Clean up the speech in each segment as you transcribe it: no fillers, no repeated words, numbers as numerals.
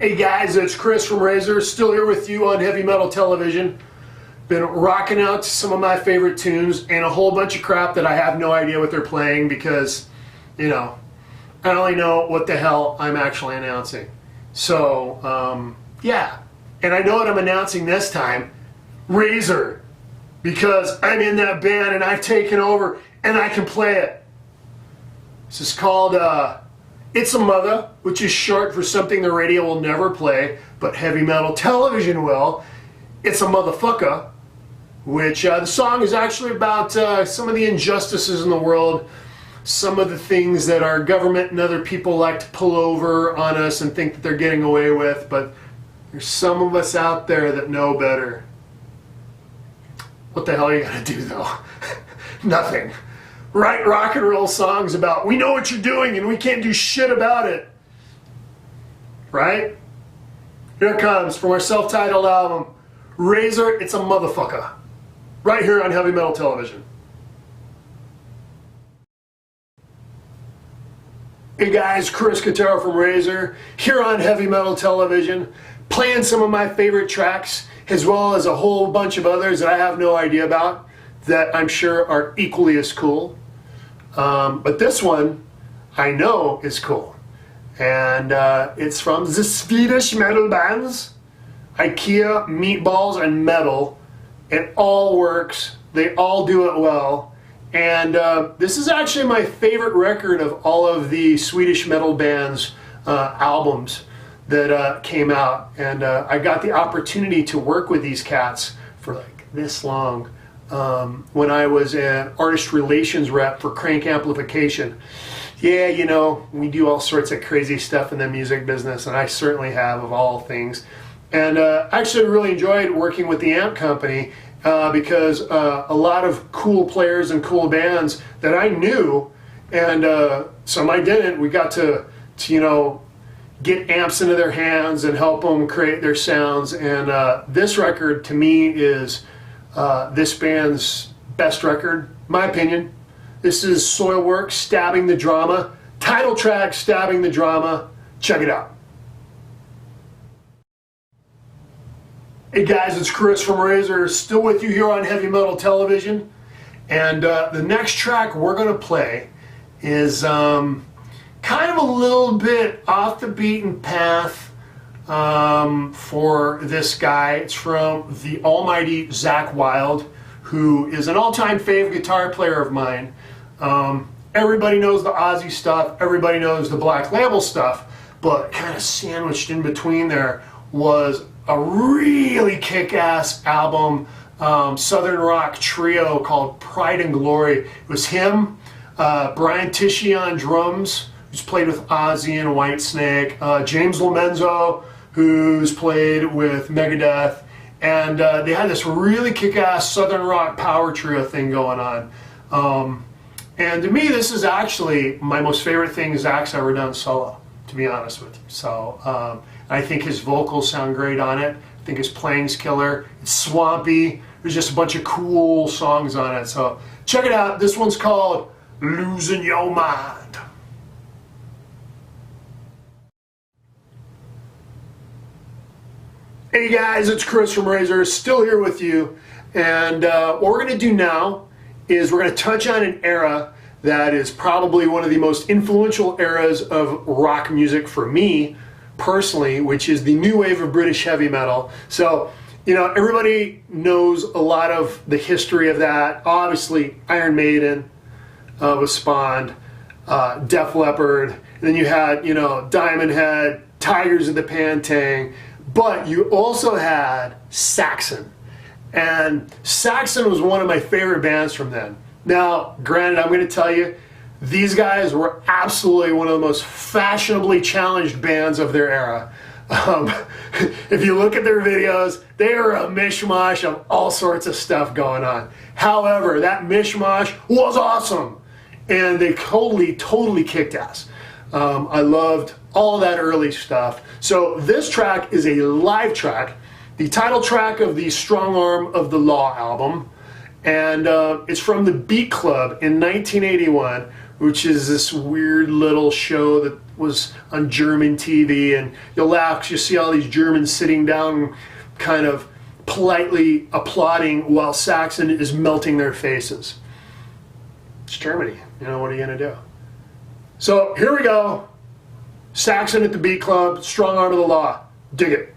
Hey guys, it's Chris from Razer, still here with you on Heavy Metal Television. Been rocking out to some of my favorite tunes and a whole bunch of crap that I have no idea what they're playing because, you know, I only know what the hell I'm actually announcing. So, yeah. And I know what I'm announcing this time, Razer, because I'm in that band and I've taken over and I can play it. This is called It's a Mother, which is short for something the radio will never play, but heavy metal television will. It's a Motherfucker, which the song is actually about some of the injustices in the world, some of the things that our government and other people like to pull over on us and think that they're getting away with, but there's some of us out there that know better. What the hell are you gonna do though? Nothing. Write rock and roll songs about we know what you're doing and we can't do shit about it. Right? Here it comes from our self-titled album, Razer, It's a Motherfucker. Right here on Heavy Metal Television. Hey guys, Chris Catero from Razer, here on Heavy Metal Television, playing some of my favorite tracks, as well as a whole bunch of others that I have no idea about, that I'm sure are equally as cool. But this one, I know is cool. And it's from the Swedish metal bands, IKEA, Meatballs, and Metal. It all works. They all do it well. And this is actually my favorite record of all of the Swedish metal bands' albums that came out. And I got the opportunity to work with these cats for like this long when I was an artist relations rep for Crank Amplification. Yeah, you know, we do all sorts of crazy stuff in the music business, and I certainly have, of all things. And actually really enjoyed working with the amp company because a lot of cool players and cool bands that I knew, and some I didn't, we got to you know, get amps into their hands and help them create their sounds. And this record, to me, is this band's best record, my opinion. This is Soilwork, Stabbing the Drama. Title track, Stabbing the Drama. Check it out. Hey guys, it's Chris from Razer, still with you here on Heavy Metal Television. And the next track we're going to play is kind of a little bit off the beaten path for this guy. It's from the almighty Zakk Wylde, who is an all-time favorite guitar player of mine. Everybody knows the Ozzy stuff, everybody knows the Black Label stuff, but kind of sandwiched in between there was a really kick-ass album, Southern rock trio called Pride and Glory. It was him, Brian Tichy on drums, who's played with Ozzy and Whitesnake, James Lomenzo, who's played with Megadeth, and they had this really kick-ass Southern rock power trio thing going on. And to me, this is actually my most favorite thing Zack's ever done solo, to be honest with you. So I think his vocals sound great on it. I think his playing's killer. It's swampy. There's just a bunch of cool songs on it. So check it out. This one's called Losing Your Mind. Hey guys, it's Chris from Razer, still here with you. And what we're going to do now is we're going to touch on an era that is probably one of the most influential eras of rock music for me personally, which is the new wave of British heavy metal. So, you know, everybody knows a lot of the history of that. Obviously, Iron Maiden was spawned, Def Leppard, and then you had, you know, Diamond Head, Tigers of the Pantang, but you also had Saxon. And Saxon was one of my favorite bands from then. Now, granted, I'm going to tell you, these guys were absolutely one of the most fashionably challenged bands of their era. If you look at their videos, they are a mishmash of all sorts of stuff going on. However, that mishmash was awesome, and they totally kicked ass. I loved all that early stuff. So this track is a live track, the title track of the Strong Arm of the Law album, and it's from the Beat Club in 1981, which is this weird little show that was on German TV, and you'll laugh because you see all these Germans sitting down kind of politely applauding while Saxon is melting their faces. It's Germany, you know, what are you gonna do? So here we go. Saxon at the Beat Club, Strong Arm of the Law. Dig it.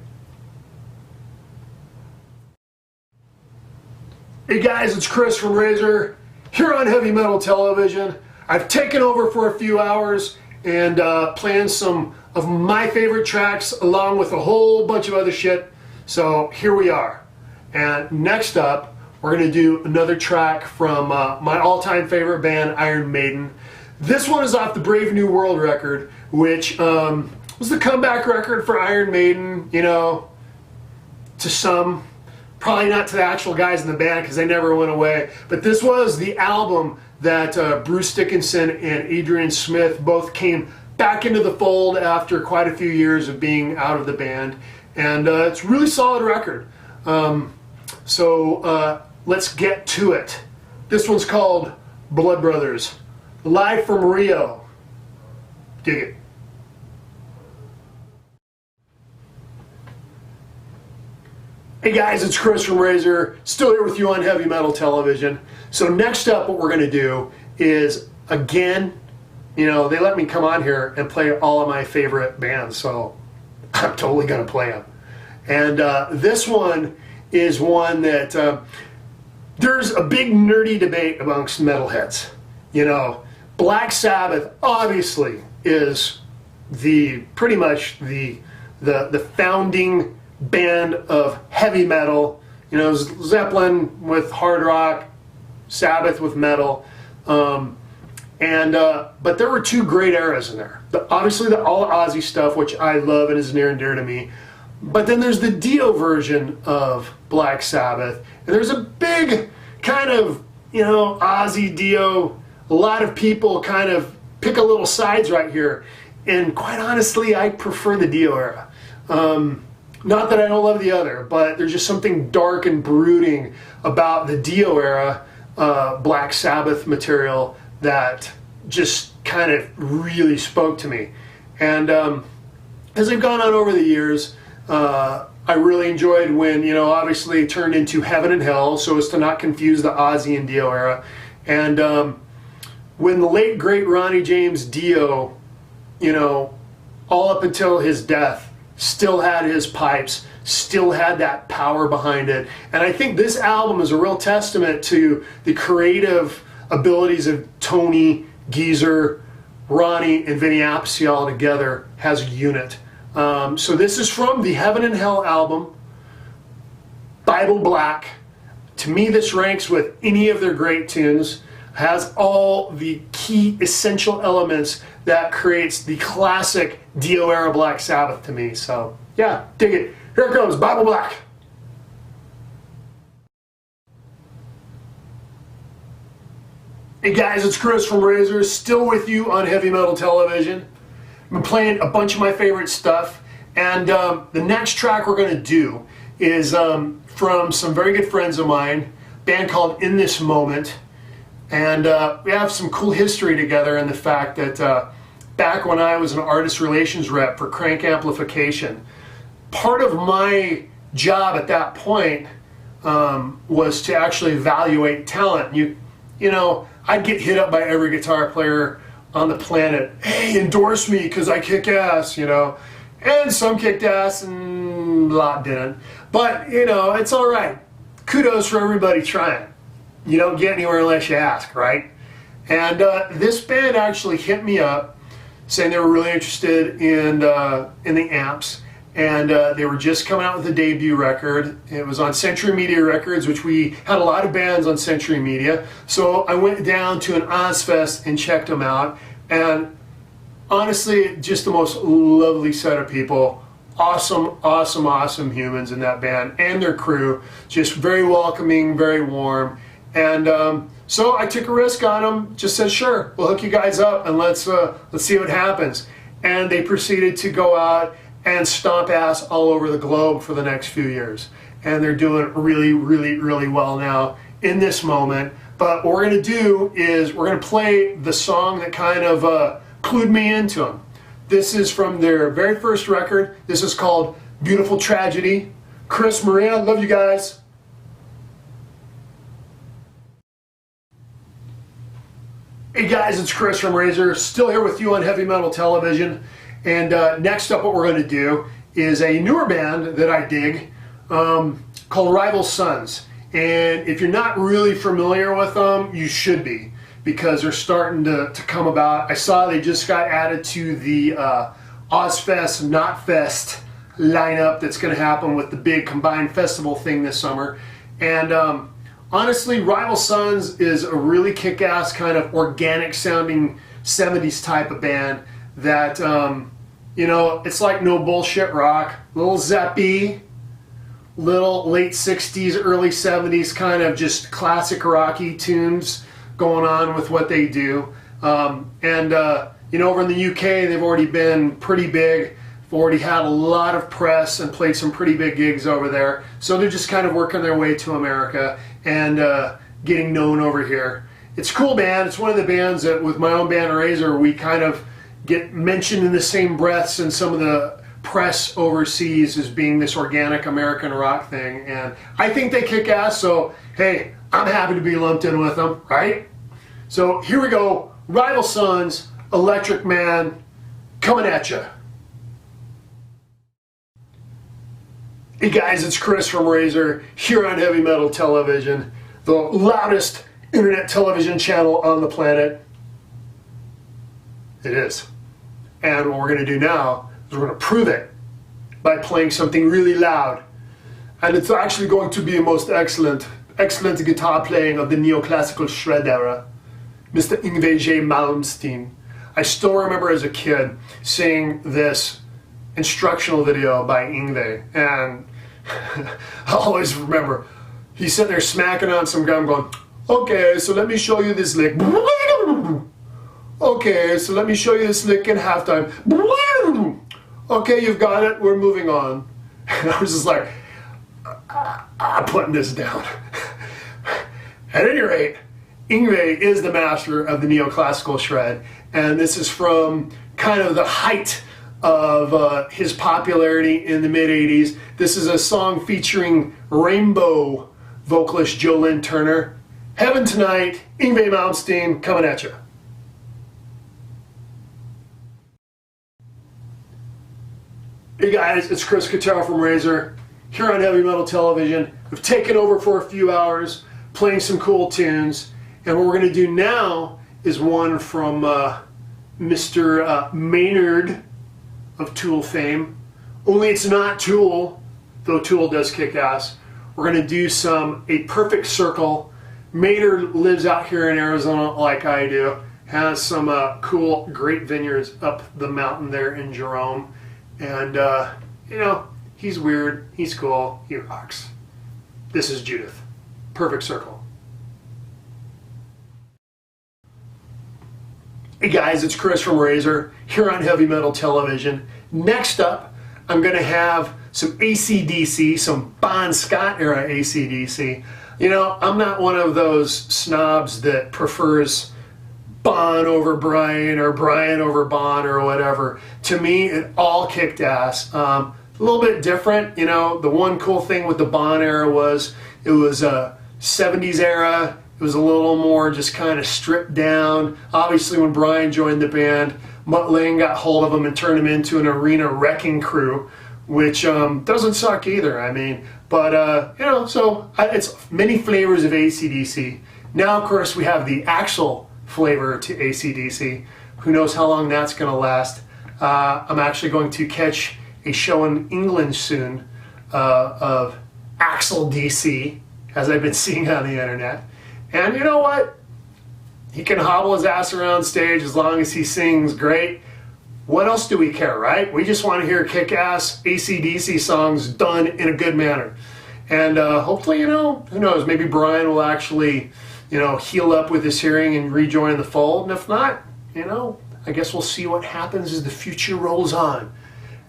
Hey guys, it's Chris from Razer, here on Heavy Metal Television. I've taken over for a few hours and planned some of my favorite tracks along with a whole bunch of other shit. So here we are. And next up, we're gonna do another track from my all-time favorite band, Iron Maiden. This one is off the Brave New World record, which was the comeback record for Iron Maiden, you know, to some. Probably not to the actual guys in the band because they never went away. But this was the album that Bruce Dickinson and Adrian Smith both came back into the fold after quite a few years of being out of the band. And it's a really solid record. So let's get to it. This one's called Blood Brothers. Live from Rio. Dig it. Hey guys, it's Chris from Razer, still here with you on Heavy Metal Television. So next up, what we're going to do is, again, you know, they let me come on here and play all of my favorite bands, so I'm totally going to play them. And this one is one that there's a big nerdy debate amongst metalheads. You know, Black Sabbath obviously is pretty much the founding band of heavy metal. You know, Zeppelin with hard rock, Sabbath with metal, but there were two great eras in there. Obviously the all Ozzy stuff, which I love and is near and dear to me, but then there's the Dio version of Black Sabbath, and there's a big kind of, you know, Ozzy, Dio, a lot of people kind of pick a little sides right here, and quite honestly I prefer the Dio era. Not that I don't love the other, but there's just something dark and brooding about the Dio era Black Sabbath material that just kind of really spoke to me. And as I've gone on over the years, I really enjoyed when, you know, obviously it turned into Heaven and Hell, so as to not confuse the Ozzy and Dio era. And when the late, great Ronnie James Dio, you know, all up until his death, still had his pipes, still had that power behind it. And I think this album is a real testament to the creative abilities of Tony, Geezer, Ronnie, and Vinny Appice all together as a unit. So this is from the Heaven and Hell album, Bible Black. To me, this ranks with any of their great tunes, has all the key essential elements that creates the classic Dio era Black Sabbath to me. So yeah, dig it. Here it goes, Bible Black. Hey guys, it's Chris from Razer, still with you on Heavy Metal Television. I've been playing a bunch of my favorite stuff, and the next track we're going to do is from some very good friends of mine, a band called In This Moment. And we have some cool history together in the fact that back when I was an artist relations rep for Crank Amplification, part of my job at that point was to actually evaluate talent. You know, I'd get hit up by every guitar player on the planet. Hey, endorse me because I kick ass, you know. And some kicked ass and a lot didn't. But, you know, it's all right. Kudos for everybody trying. You don't get anywhere unless you ask, right? And this band actually hit me up saying they were really interested in the amps, and they were just coming out with a debut record. It was on Century Media Records, which we had a lot of bands on Century Media. So I went down to an Ozfest and checked them out, and honestly, just the most lovely set of people. Awesome, awesome, awesome humans in that band and their crew. Just very welcoming, very warm. And so I took a risk on them, just said, sure, we'll hook you guys up and let's see what happens. And they proceeded to go out and stomp ass all over the globe for the next few years. And they're doing really, really, really well now. In This Moment, But what we're going to do is we're going to play the song that kind of clued me into them. This is from their very first record. This is called Beautiful Tragedy. Chris, Maria, love you guys. Hey guys, it's Chris from Razer, still here with you on Heavy Metal Television. And next up what we're going to do is a newer band that I dig called Rival Sons. And if you're not really familiar with them, you should be, because they're starting to come about. I saw they just got added to the Ozfest, Knotfest lineup that's going to happen with the big combined festival thing this summer. And honestly, Rival Sons is a really kick-ass kind of organic sounding 70s type of band that, you know, it's like no bullshit rock, little zappy, little late 60s, early 70s kind of just classic rocky tunes going on with what they do. You know, over in the UK, they've already been pretty big. They've already had a lot of press and played some pretty big gigs over there. So they're just kind of working their way to America and getting known over here. It's a cool band. It's one of the bands that, with my own band Razer, we kind of get mentioned in the same breaths in some of the press overseas as being this organic American rock thing. And I think they kick ass, so hey, I'm happy to be lumped in with them, right? So here we go. Rival Sons, Electric Man, coming at you. Hey guys, it's Chris from Razer, here on Heavy Metal Television, the loudest internet television channel on the planet. It is. And what we're going to do now is we're going to prove it by playing something really loud. And it's actually going to be a most excellent guitar playing of the neoclassical shred era, Mr. Yngwie J. Malmsteen. I still remember as a kid seeing this instructional video by Yngwie, and I always remember he's sitting there smacking on some gum going, okay, so let me show you this lick. Okay, so let me show you this lick in halftime. Okay, you've got it, we're moving on. And I was just like, I'm putting this down. At any rate, Yngwie is the master of the neoclassical shred, and this is from kind of the height of his popularity in the mid-'80s. This is a song featuring Rainbow vocalist Jolene Turner. Heaven Tonight, Yngwie Malmsteen, coming at you. Hey guys, it's Chris Catero from Razer, here on Heavy Metal Television. We've taken over for a few hours, playing some cool tunes, and what we're going to do now is one from Mr. Maynard of Tool fame. Only it's not Tool, though Tool does kick ass. We're going to do A Perfect Circle. Maynard lives out here in Arizona like I do, has some cool, great vineyards up the mountain there in Jerome. And, you know, he's weird, he's cool, he rocks. This is Judith. Perfect Circle. Hey guys, it's Chris from Razer, here on Heavy Metal Television. Next up, I'm going to have some AC/DC, some Bon Scott era AC/DC. You know, I'm not one of those snobs that prefers Bon over Brian or Brian over Bon or whatever. To me, it all kicked ass. A little bit different, you know. The one cool thing with the Bon era was it was a 70s era. It was a little more just kind of stripped down. Obviously, when Brian joined the band, Mutt Lange got hold of him and turned him into an arena wrecking crew, which doesn't suck either. I mean, but you know, so it's many flavors of AC/DC. Now, of course, we have the Axl flavor to AC/DC. Who knows how long that's going to last? I'm actually going to catch a show in England soon of Axl DC, as I've been seeing on the internet. And you know what? He can hobble his ass around stage as long as he sings great. What else do we care, right? We just want to hear kick-ass AC/DC songs done in a good manner. And hopefully, you know, who knows, maybe Brian will actually, you know, heal up with his hearing and rejoin the fold. And if not, you know, I guess we'll see what happens as the future rolls on.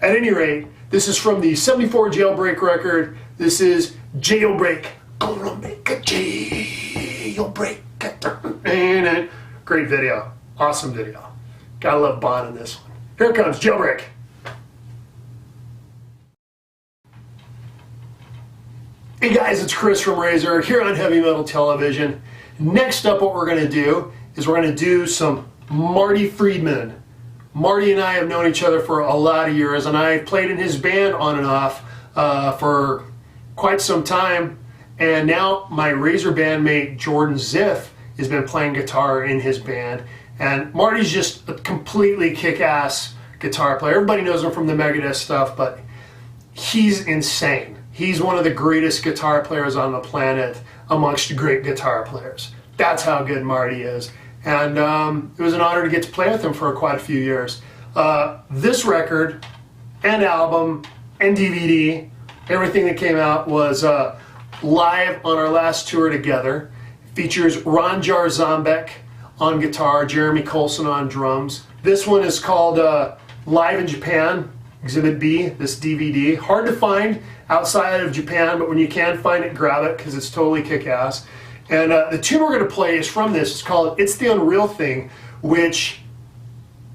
At any rate, this is from the '74 Jailbreak record. This is Jailbreak. Gonna make a jailbreak. Great video. Awesome video. Gotta love Bon in this one. Here comes Jailbreak. Hey guys, it's Chris from Razer here on Heavy Metal Television. Next up, what we're going to do is we're going to do some Marty Friedman. Marty and I have known each other for a lot of years, and I played in his band on and off for quite some time. And now my Razer bandmate Jordan Ziff has been playing guitar in his band. And Marty's just a completely kick-ass guitar player. Everybody knows him from the Megadeth stuff, but he's insane. He's one of the greatest guitar players on the planet amongst great guitar players. That's how good Marty is. And it was an honor to get to play with him for quite a few years. This record and album and DVD, everything that came out was live on our last tour together. It features Ron Jarzambek on guitar, Jeremy Colson on drums. This one is called Live in Japan, Exhibit B, this DVD. Hard to find outside of Japan, but when you can find it, grab it because it's totally kick-ass. And the tune we're going to play is from this. It's called It's the Unreal Thing, which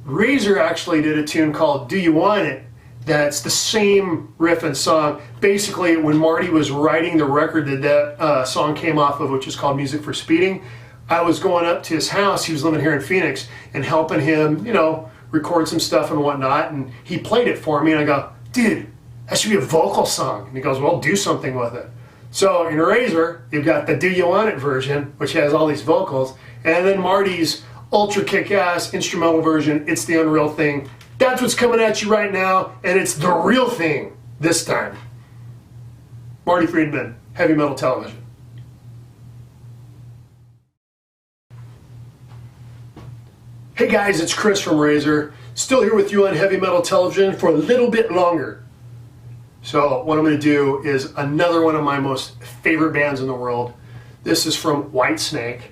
Razer actually did a tune called Do You Want It? That's the same riff and song. Basically, when Marty was writing the record that song came off of, which is called Music for Speeding, I was going up to his house. He was living here in Phoenix and helping him, you know, record some stuff and whatnot. And he played it for me, and I go, dude, that should be a vocal song. And he goes, well, do something with it. So in Razer, you've got the Do You Want It version, which has all these vocals, and then Marty's ultra kick-ass instrumental version, It's the Unreal Thing. That's what's coming at you right now, and it's the real thing this time. Marty Friedman, Heavy Metal Television. Hey guys, it's Chris from Razer. Still here with you on Heavy Metal Television for a little bit longer. So what I'm going to do is another one of my most favorite bands in the world. This is from Whitesnake.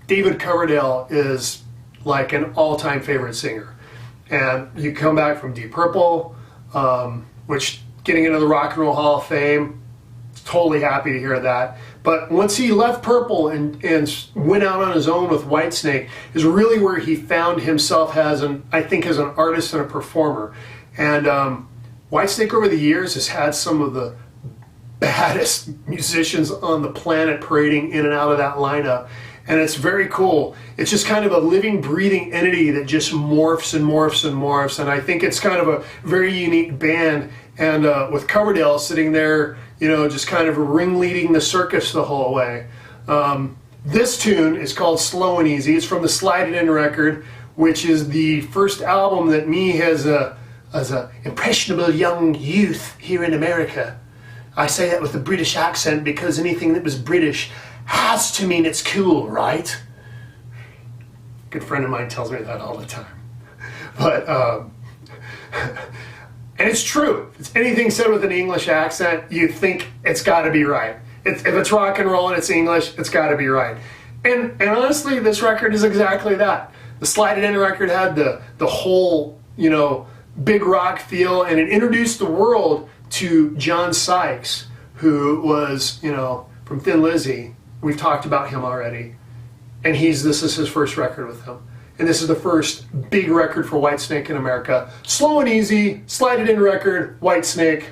David Coverdale is like an all-time favorite singer. And you come back from Deep Purple, which getting into the Rock and Roll Hall of Fame, totally happy to hear that. But once he left Purple and went out on his own with Whitesnake is really where he found himself as I think as an artist and a performer. And Whitesnake over the years has had some of the baddest musicians on the planet parading in and out of that lineup. And it's very cool. It's just kind of a living, breathing entity that just morphs and morphs and morphs. And I think it's kind of a very unique band. And with Coverdale sitting there, you know, just kind of ringleading the circus the whole way. This tune is called Slow and Easy. It's from the Slide It In record, which is the first album that me as a impressionable young youth here in America. I say that with a British accent because anything that was British has to mean it's cool, right? A good friend of mine tells me that all the time. But, and it's true. If it's anything said with an English accent, you think it's got to be right. If it's rock and roll and it's English, it's got to be right. And honestly, this record is exactly that. The Slide It In record had the whole, you know, big rock feel, and it introduced the world to John Sykes, who was, you know, from Thin Lizzy. We've talked about him already. And this is his first record with him. And this is the first big record for Whitesnake in America. Slow and Easy, Slide It In record, Whitesnake.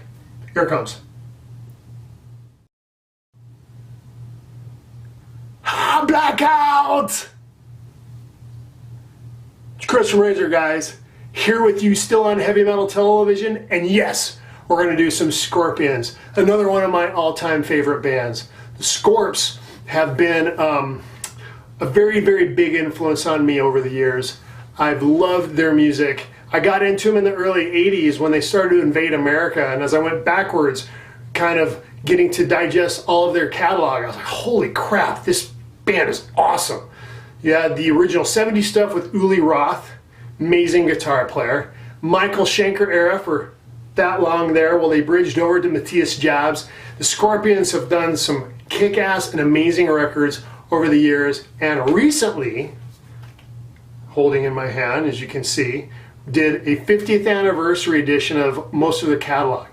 Here it comes. Blackout! It's Chris from Razer, guys. Here with you still on Heavy Metal Television. And yes, we're going to do some Scorpions. Another one of my all-time favorite bands. The Scorps have been a very, very big influence on me over the years. I've loved their music. I got into them in the early 80s when they started to invade America, and as I went backwards, kind of getting to digest all of their catalog, I was like, holy crap, this band is awesome. You had the original 70s stuff with Uli Roth, amazing guitar player. Michael Schenker era for that long there, while they bridged over to Matthias Jabs. The Scorpions have done some kick-ass and amazing records over the years, and recently, holding in my hand, as you can see, did a 50th anniversary edition of most of the catalog.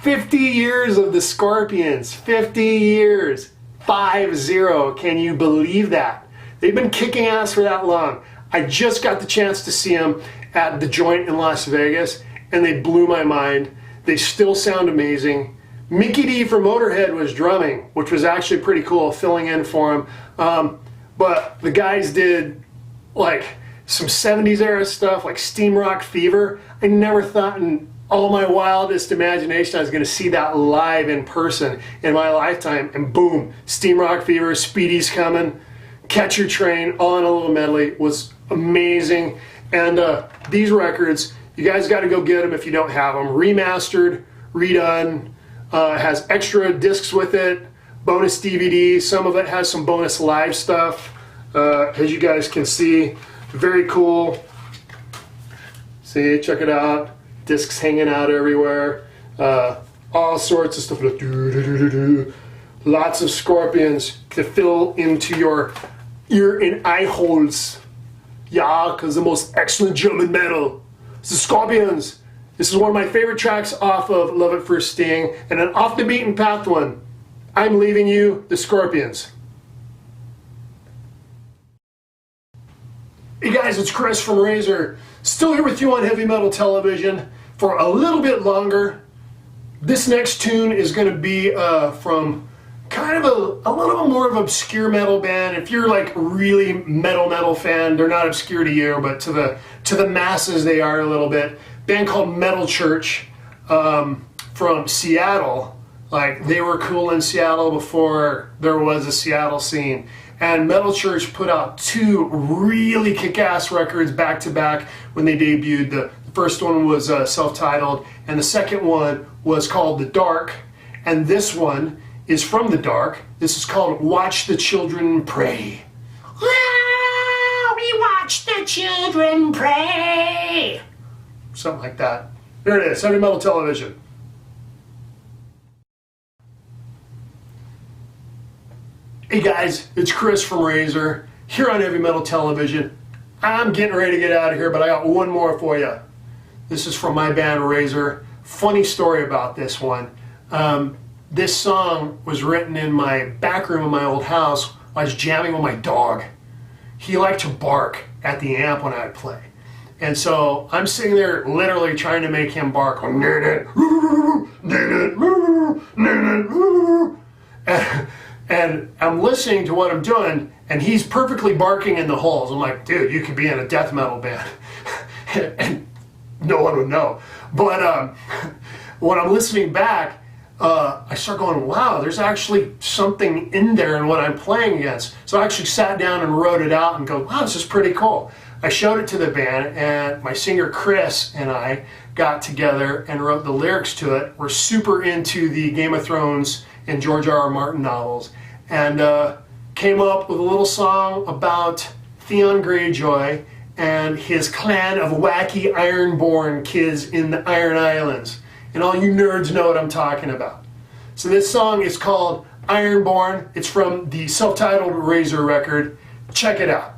50 years of the Scorpions, 50 years. 5-0. Can you believe that? They've been kicking ass for that long. I just got the chance to see them at the Joint in Las Vegas, and they blew my mind. They still sound amazing. Mickey D from Motorhead was drumming, which was actually pretty cool, filling in for him. But the guys did like some 70s era stuff, like Steam Rock Fever. I never thought in all my wildest imagination I was going to see that live in person in my lifetime. And boom, Steam Rock Fever, Speedy's Coming, Catch Your Train, all in a little medley. Was amazing. And these records, you guys got to go get them if you don't have them. Remastered, redone, has extra discs with it, bonus DVD. Some of it has some bonus live stuff, as you guys can see. Very cool. See, check it out. Discs hanging out everywhere. All sorts of stuff. Lots of Scorpions to fill into your ear and eye holes. Yeah, because the most excellent German metal. It's the Scorpions. This is one of my favorite tracks off of Love at First Sting, and an off the beaten path one. I'm Leaving You, the Scorpions. Hey guys, it's Chris from Razer. Still here with you on Heavy Metal Television for a little bit longer. This next tune is going to be from kind of a little bit more of an obscure metal band. If you're like really metal fan, they're not obscure to you, but to the masses they are a little bit. Band called Metal Church from Seattle. Like, they were cool in Seattle before there was a Seattle scene. And Metal Church put out 2 really kick-ass records back-to-back when they debuted. The first one was self-titled, and the second one was called The Dark. And this one is from The Dark. This is called Watch the Children Pray. We watch the children pray. Something like that. There it is, Heavy Metal Television. Hey guys, it's Chris from Razer, here on Heavy Metal Television. I'm getting ready to get out of here, but I got one more for you. This is from my band Razer. Funny story about this one. This song was written in my back room of my old house. I was jamming with my dog. He liked to bark at the amp when I would play. And so I'm sitting there literally trying to make him bark. And I'm listening to what I'm doing, and he's perfectly barking in the holes. I'm like, dude, you could be in a death metal band. And no one would know. But when I'm listening back, I start going, wow, there's actually something in there in what I'm playing against. So I actually sat down and wrote it out and go, wow, this is pretty cool. I showed it to the band, and my singer Chris and I got together and wrote the lyrics to it. We're super into the Game of Thrones and George R.R. Martin novels, and came up with a little song about Theon Greyjoy and his clan of wacky Ironborn kids in the Iron Islands. And all you nerds know what I'm talking about. So this song is called Ironborn. It's from the self-titled Razer record. Check it out.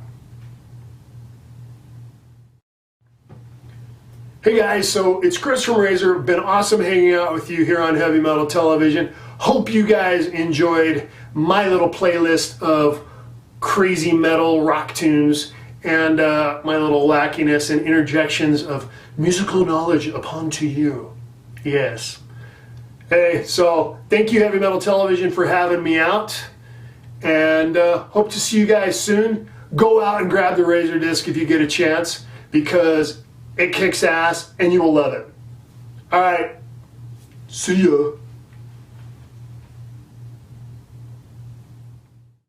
Hey guys, so it's Chris from Razer. Been awesome hanging out with you here on Heavy Metal Television. Hope you guys enjoyed my little playlist of crazy metal rock tunes and my little wackiness and interjections of musical knowledge upon to you. Yes. Hey, so thank you Heavy Metal Television for having me out, and hope to see you guys soon. Go out and grab the Razer disc if you get a chance, because it kicks ass and you will love it. Alright, see ya.